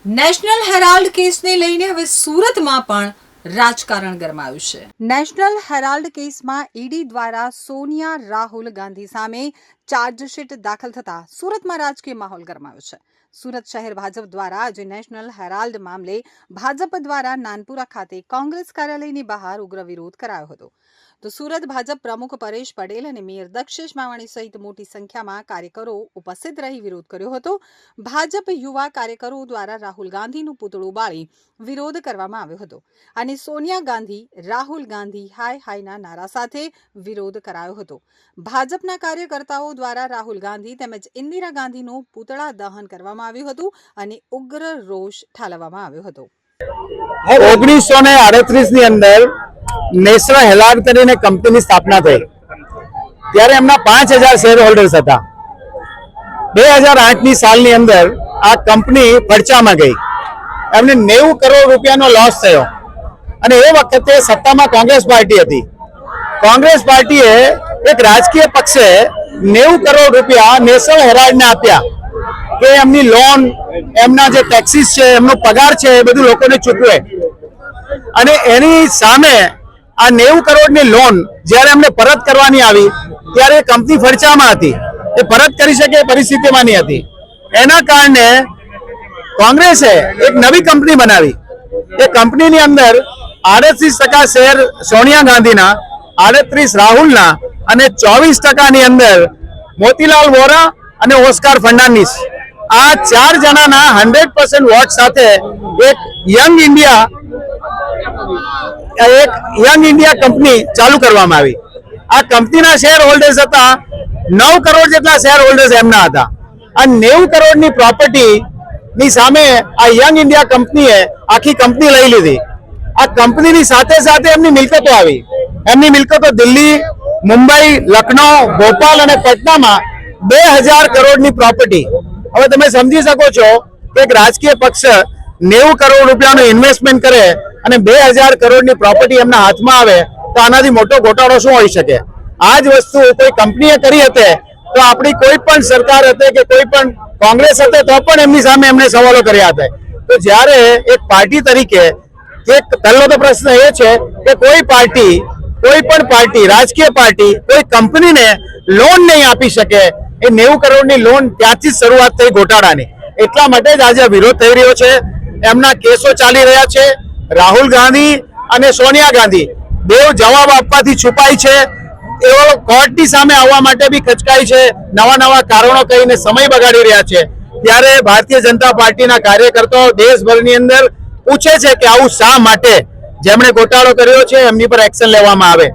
National Herald કેસને લઈને હવે સુરતમાં પણ રાજકારણ ગરમાયું છે। નેશનલ હેરાલ્ડ કેસમાં ઈડી દ્વારા સોનિયા રાહુલ ગાંધી સામે ચાર્જશીટ દાખલ થતા સુરતમાં રાજકીય માહોલ ગરમાયો છે। સુરત શહેર ભાજપ દ્વારા આજે નેશનલ હેરાલ્ડ મામલે ભાજપ દ્વારા નાનપુરા ખાતે કોંગ્રેસ કાર્યાલયની બહાર ઉગ્ર વિરોધ કરાયો હતો। તો સુરત ભાજપ પ્રમુખ પરેશ પટેલ અને મેયર દક્ષેશ માવાણી સહિત મોટી સંખ્યામાં કાર્યકરો ઉપસ્થિત રહી વિરોધ કર્યો હતો। ભાજપ યુવા કાર્યકરો દ્વારા રાહુલ ગાંધીનું પૂતળું બાળી વિરોધ કરવામાં આવ્યો હતો અને સોનિયા ગાંધી રાહુલ ગાંધી હાય હાયના નારા સાથે વિરોધ કરાયો હતો। ભાજપના કાર્યકર્તાઓ દ્વારા રાહુલ ગાંધી તેમજ ઇન્દિરા ગાંધીનું પૂતળા દહન કરવામાં આવ્યું હતું અને ઉગ્ર રોષ ઠાલવવામાં આવ્યો હતો। 1938 ની અંદર નેશનલ હેરાલ્ડ કરીને કંપનીની સ્થાપના થઈ ત્યારે એમના 5000 શેર હોલ્ડર્સ હતા। 2008 ની સાલની અંદર આ કંપની પડચામાં ગઈ, એમને 90 કરોડ રૂપિયાનો લોસ થયો અને એ વખતે સત્તામાં કોંગ્રેસ પાર્ટી હતી। કોંગ્રેસ પાર્ટીએ એક રાજકીય પક્ષે 90 કરોડ રૂપિયા નેશનલ હેરાલ્ડને આપ્યા કે એમની લોન, એમના જે ટેક્સીસ છે, એમનો પગાર છે એ બધું લોકોને ચૂકવે અને એની સામે આ 90 કરોડની લોન જ્યારે એમને પરત કરવાની આવી ત્યારે કંપની ફડચામાં હતી, એ પરત કરી શકે એ પરિસ્થિતિમાં નહીં હતી। એના કારણે કોંગ્રેસે એક નવી કંપની બનાવી। એ કંપનીની અંદર 38% શેર સોનિયા ગાંધીના, 38 રાહુલના અને 24%ની અંદર મોતીલાલ વોરા અને ઓસ્કાર ફર્નાન્ડીસ, આ 4 જણાના 100% વોટ સાથે એક યંગ ઇન્ડિયા કંપની ચાલુ કરવામાં આવી। આ કંપનીના શેર હોલ્ડર્સ હતા 9 કરોડ જેટલા શેર હોલ્ડર્સ એમના હતા। આ 90 કરોડની પ્રોપર્ટી ની સામે આ યંગ ઇન્ડિયા કંપનીએ આખી કંપની લઈ લીધી। આ કંપનીની સાથે સાથે એમની મિલકતો આવી। એમની મિલકતો દિલ્હી, મુંબઈ, લખનઉ, ભોપાલ અને પટનામાં 2000 કરોડની પ્રોપર્ટી। હવે તમે સમજી શકો છો કે એક રાજકીય પક્ષ 90 કરોડ રૂપિયાનું ઇન્વેસ્ટમેન્ટ કરે અને 2000 કરોડની પ્રોપર્ટી એમના હાથમાં આવે તો આનાથી મોટો ઘોટાળો શું હોઈ શકે? આ જ વસ્તુ કોઈ કંપનીએ કરી હતી તો આપણી કોઈ પણ સરકાર હતી કે કોઈ પણ કોંગ્રેસ હતી તો પણ એમની સામે એમને સવાલો કર્યા હતા। તો જ્યારે એક પાર્ટી તરીકે પહેલો તો પ્રશ્ન એ છે કે કોઈ પણ પાર્ટી, રાજકીય પાર્ટી કોઈ કંપનીને લોન નહીં આપી શકે। એ 90 કરોડની લોન ત્યાંથી જ શરૂઆત થઈ ઘોટાળાની। એટલા માટે જ આજે વિરોધ થઈ રહ્યો છે। એમના કેસો ચાલી રહ્યા છે। રાહુલ ગાંધી અને સોનિયા ગાંધી બેવ જવાબ આપવાથી છુપાય છે, એઓ કોર્ટની સામે આવવા માટે બી ખચકાય છે, નવા કારણો કહીને સમય બગાડી રહ્યા છે। ત્યારે ભારતીય જનતા પાર્ટીના કાર્યકર્તાઓ દેશભરની અંદર પૂછે છે કે આવું શા માટે? જેમણે ઘોટાળો કર્યો છે એમની પર એક્શન લેવામાં આવે।